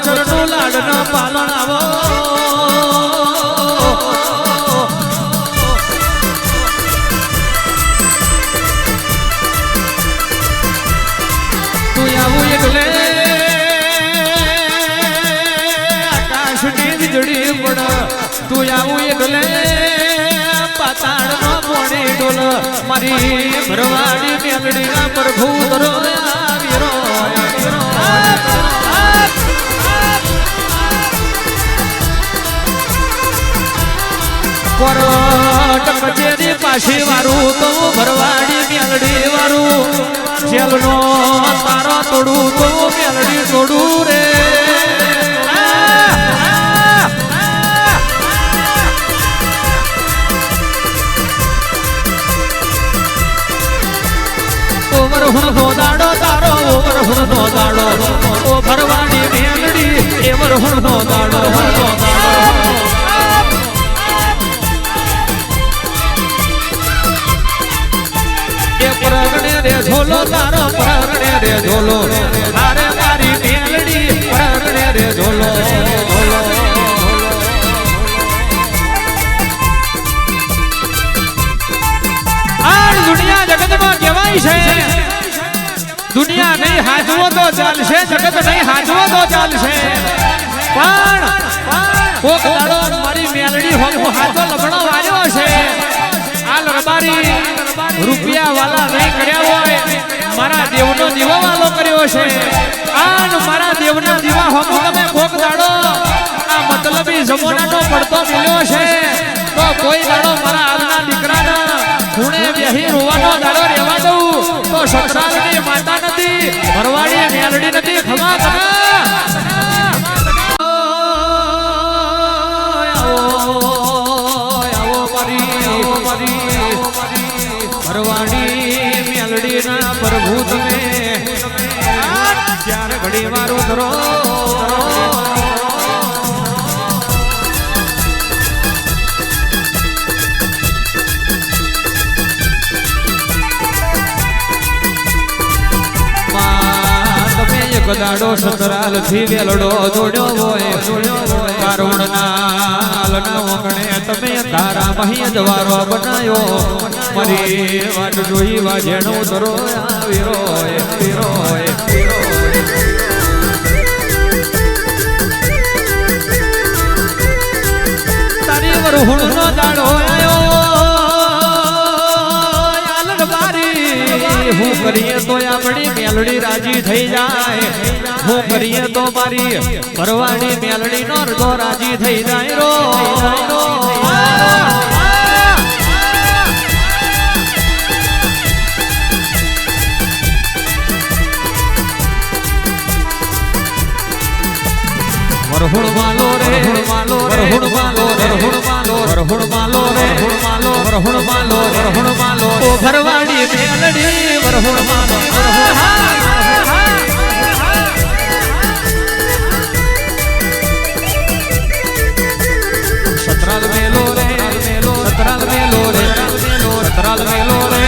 વચનનું લાડના પાલન આવો તું આવું એટલે આકાશની વીજળી પડ તું આવું એટલે પાતાળમાં પોણી ડોલ મારી ભરવાડી મેલડીના પ્રભુ તરો વીરો કોરટ કચેરી પાછી વારું તો ભરવાડી મેલડી વારું જેલનો તારો તોડું તો મેલડી તોડું રે વરહુણનો દાડો તારો વરહુણનો દાડો ઓ ભરવાડી મેલડી એ વરહુણનો દાડો એ પરગણે રે ઝોલો તારો પરગણે રે ઝોલો હારે મારી મેલડી પરગણે રે ઝોલો આ દુનિયા જગતમાં કહેવાય છે દુનિયા નહીં હાજવો તો ચાલશે જગત નહીં હાજવો તો ચાલશે પણ કોક દાડો મારી મેલડી હોમ હાથો લબડો વાળ્યો છે આ લરબારી રૂપિયા વાલા નહીં કર્યા હોય મારા દેવનો દીવો વાલો કર્યો છે આન મારા દેવના દીવા હોમ તમે કોક દાડો આ મતલબી જમાનાનો પડતો મળ્યો છે તો કોઈ દાડો મારા આજના દીકરાના ખૂણે બેહી રોવાનો દાડો રહેવા દઉં તો સસરાલની માતા નથી ભરવાડી મેલડી નથી ખમા કના આવો મારી ભરવાડી મેલડીના પ્રભુ તમે ચાર ઘડી મારું ધરો દાડો સતરાલ થી વેલડો દોડ્યો હોય કારુણ નાલ ના ઓગણે તમે તારા મહી જવારો બનાયો મારી વાટ જોઈ વાજેણો ધરો વીરો વીરો તારી વરહુણ નો દાડો આયો હું કરીએ તો આપણી મેલડી રાજી થઈ જાય હું કરીએ તો મારી ભરવાડી મેલડી નો હૃદય રાજી થઈ જાય રો વરહુણ માલો રે વરહુણ માલો વરહુણ માલો વરહુણ માલો રે વરહુણ માલો વરહુણ માલો ઓ ભરવાડી મેલડી વરહુણ માલો સતરાલ મેલો રે સતરાલ મેલો રે સતરાલ મેલો રે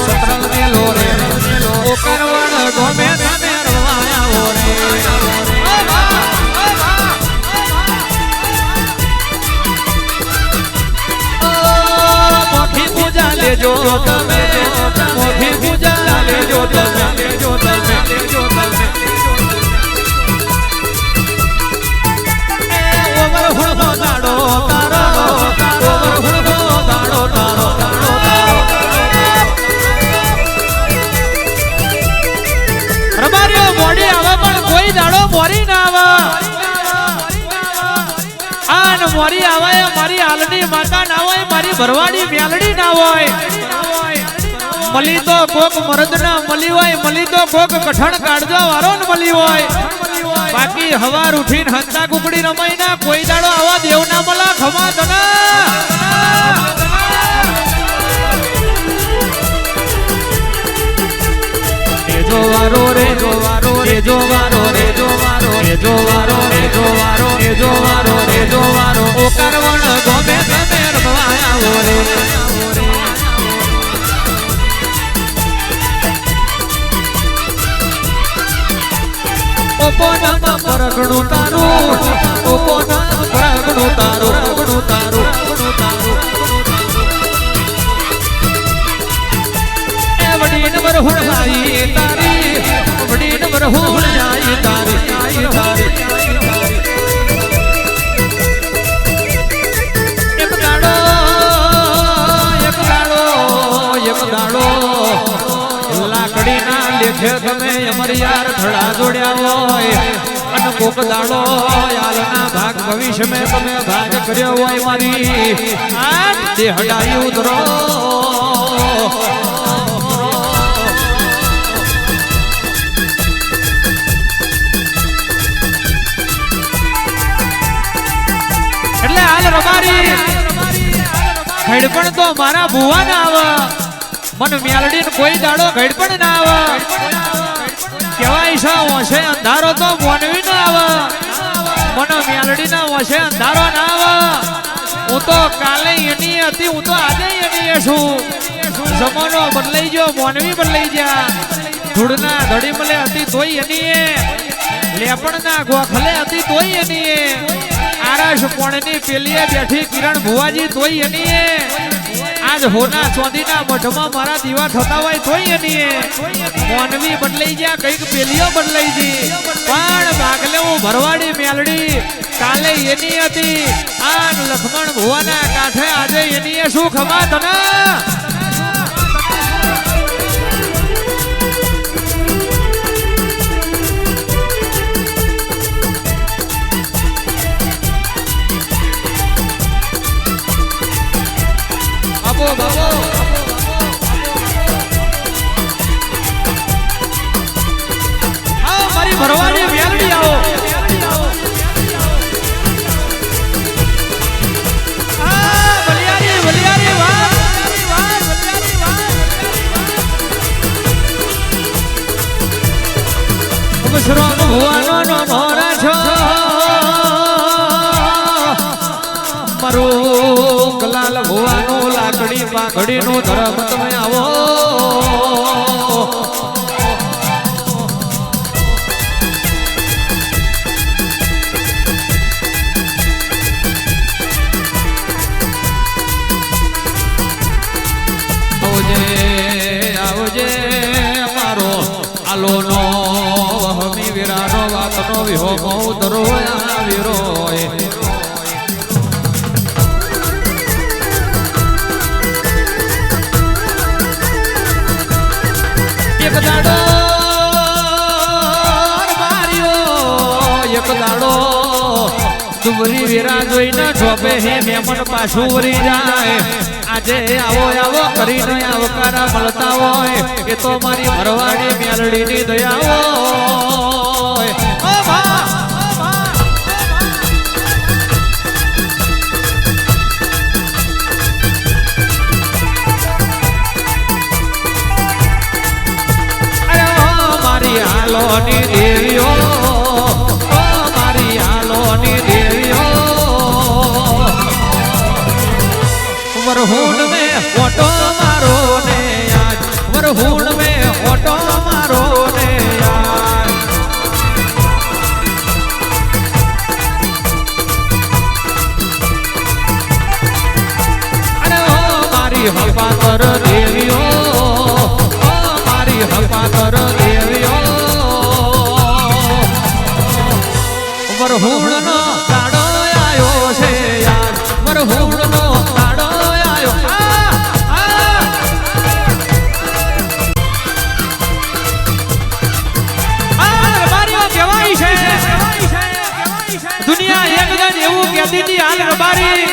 સતરાલ મેલો રે ઓ કરવણ ગમે તમે રવાયા રે લેજો તમે મોઢી પૂજા લેજો તમે લેજો તમે લેજો તમે એ વરહુણનો દાડો તારો વરહુણનો દાડો તારો રબારીઓ મોડી આવે પણ કોઈ દાડો મોરી ના આવે આન મોરી આવે મારી હાલની માતા ના હોય મારી ભરવાડી મેલડી ના હોય મલી તો કોક મરદ ના મલી હોય મલી તો કોક કઠણ કાઢજો વારો ને મલી હોય બાકી હવાર ઉઠીને હંતા કુકડી રમાઈ ના કોઈ દાડો આવા દેવ ના મલા ખમા તના જો વારો રે જો વારો રે જો વારો રે જો વારો રે જો વારો રે જો વારો રે જો વારો રે જો વારો ઓ કરવણ ગમે તમે રમવા આવો રે ઓ પોનામાં પરગણું તારું ઓ પોનામાં પરગણું તારું રગણું તારું એ વડી નંબર હુણાઈ તારી વડી નંબર હુણાઈ તારી લાકડીના લેખે તમે અમારી યાર થડા જોડ્યા હોય અને કોક દાડો યાલના ભાગ ભવિષ્ય મેં તમે ભાગ કર્યો હોય મારી આ દેહડાઈ ઉતરો એટલે હાલ રબારી ઘડપણ તો મારા ભુવા ના આવે મન મેલડી કોઈ દાડો ઘડપણ ના આવે કેવાય છે ઓછે અંધારો તો મોનવી ના આવે મન મેલડી ના ઓછે અંધારો ના આવે હું તો કાલે એની હતી હું તો આજે એની છું જમાનો બદલાઈ ગયો મોનવી બદલાઈ ગયા ધૂળના ધડી મલે હતી તોય એની લેપણ ના ગોખલે હતી તોય એની આરશ પોણની પેલીએ બેઠી કિરણ ભુવાજી તોય એની આજ હોના ચોંદીના મઢમાં મારા દીવા થતા હોય તોય એની મોનવી બદલાઈ ગયા કઈક પેલીઓ બદલાઈ ગઈ પણ ભાગલે હું ભરવાડી મેલડી કાલે એની હતી આન લખમણ ભુવાના કાંઠે આજે એની શું ખમા તને મારી ભરવાની મેલડી આવો બલિયારી ભુવાનો મોરા છો મારું કલાલ ભુવાનું લાકડી પાઘડી નું ધર્મ તમે આવો આવજે મારો આલો નો હમી વીરાનો વાતનો વિહો ધરો વીરો એક દાડો માર્યો એક દાડો ડુબરી વીરા જોઈને ઢોપે હે મેમન પાછું વરી જાય આજે આવો આવો કરીને આવકારા મળતા હોય એ તો મારી ભરવાડી મેલડીની દયા હોય મારી હાલોની દેવીઓ મારી હાલોની દેવીઓ વરહુણ में फोटो मारो ने आज वरहूण में फोटो मारो ने आज अरे ओ मारी हपातर देवियो ओ मारी हपातर देवियो वरहूण नो काड़ो आयो छे यार वरहूण नो काड़ो દુનિયા એકદમ એવું કહેતી હતી હાલ રબારી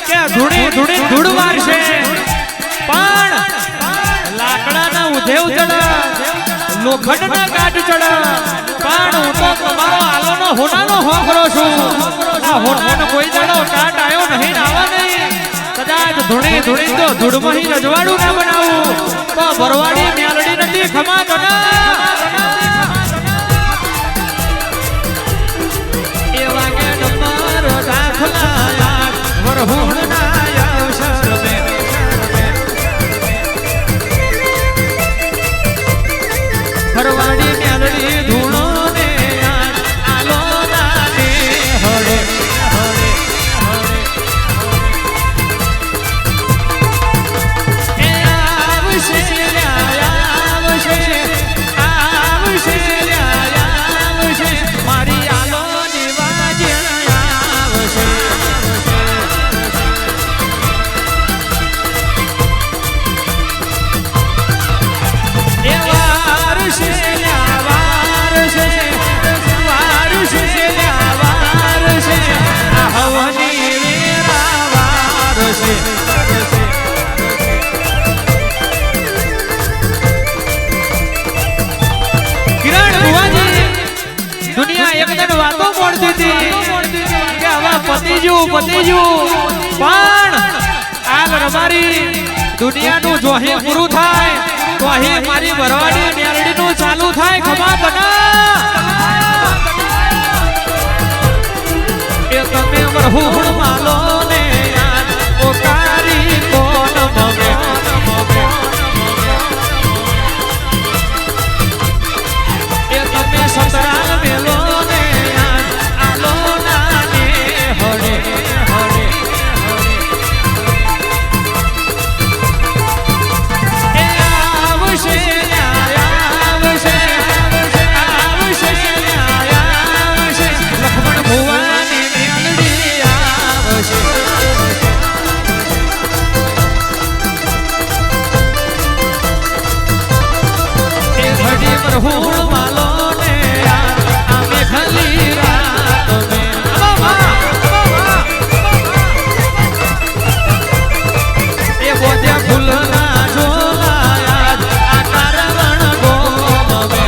કે ધૂણી ધૂણી ધૂળવાર છે પણ લાકડાના ઉધેવ ચડ લોખંડના કાટ ચડ પણ હું તો તમારો આલોનો હોનાનો હોકરો છું આ હોનાનો કોઈ દાડો કાટ આવ્યો નહીં આવા નહીં કદાચ ધૂણી ધૂણી તો ધૂળમાં રજવાડું ના બનાવું તો ભરવાડી મેલડી નથી ખમા કના ભરવાડી મેલડી ધૂણો ને દુનિયા એક દિન વાતો મોડતી હતી કે હવે પતિજું પણ આલ રબારી દુનિયાનું જોહી પૂરું થાય તો અહીં મારી ભરવાડી મેલડીનું ચાલુ થાય ખમા બના એ તમે વરહુણ માલો ને ઓકારી કોણ મમે એ તમે સતરાલ મેલો ને આલો નાને હરે હરે એ આવશે આવશે આવશે આવશે લખમણ ભુવાની મેલડી આવશે એ ઘડી વરહુણ માલો ને આમે ખલી રાત મે એ બોધ્યા ફૂલના ઝોલાયા આ કારવણ ગોમ મે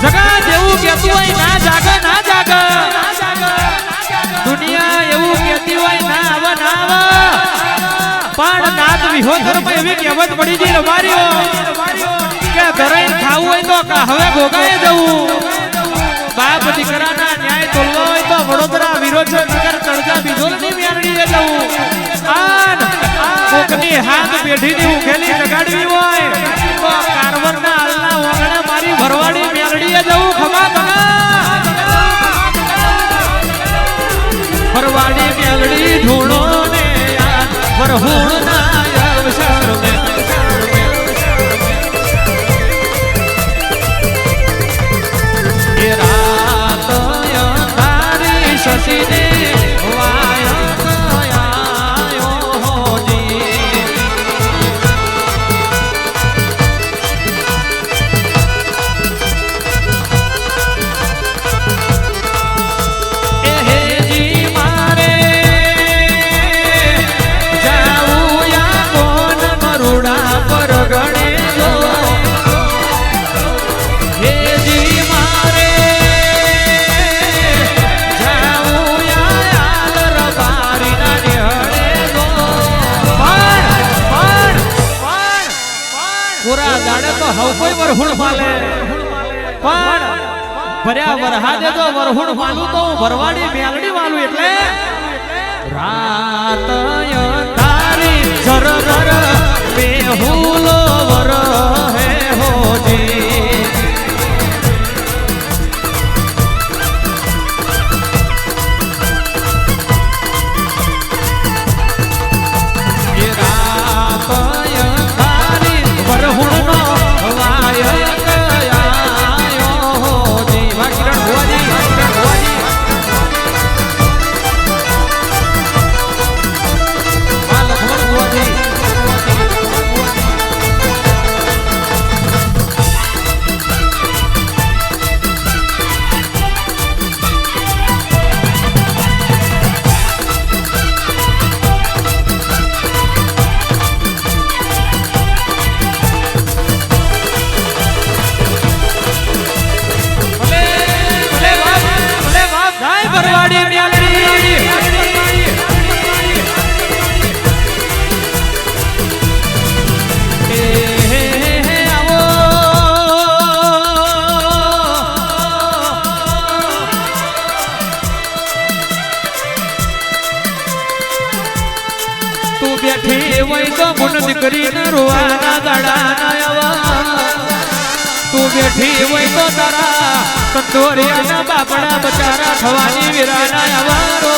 જગા જેવું કહેતું હોય ના જાગ દુનિયા એવું કહેતી હોય ના પણ નાત વિહોતરમાં એવી કહેવત પડી ગઈ રબારીઓ કે ધરાઈને ખાવું હોય તો હવે ભોગાએ જવું બાપ દીકરાના ન્યાય તોલવો હોય તો વડોદરા વિરોચન નગર તળજા બીજોલની મેરડીએ જવું આન કોકની હાથ પેઢીની ઉખેલી જગાડવી હોય તો કારવરના આલના ઓગણે મારી ભરવાડી મેરડીએ જવું ખમા બના ભરવાડી મેલડી ઢૂંઢો ને વરહુણ ના અવસર મે એ રાત તારી શશીને વાય કયાયો હોજી એ હેજી મારે પર ગણે જો હેજી મારે જાવું યાલ રબારી ના નિહળે જો પણ પૂરા દાડે તો હવ કોઈ વરહુણ માલે પણ ભર્યા વરહાદે તો વરહુણ માલું તો ભરવાડી મેલડી માલું એટલે રાત તારી જર बेहुलो वर है होजी ये रात तारी वरहुण नो वाय कयायो होजी वाकिरण भुवाजी लखमण भुवाजी ભરવાડી મેલડી આવો તું બેઠી હોય તો મુન દીકરીને રોવાના દાડા ના આવા તું બેઠી હોય તો તારા કંદોરિયાના બાપડા બચારા થવાની વીરાના અવારો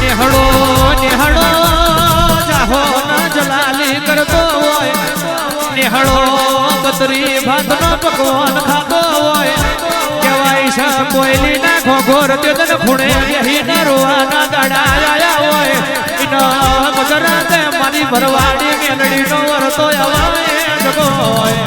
નેહડો નેહડો જાહો ના જલાલી કરતો હોય નેહડો બતરી ભાતનો પકવાન ખાતો હોય કહેવાય છે કોયલી ના ઘોઘોર તેદન ખૂણે બેહી ન રોવાના દાડા આયા હોય ઇના મજરાતે મારી ભરવાડી મેલડી નો વરતો આવાય જગો હોય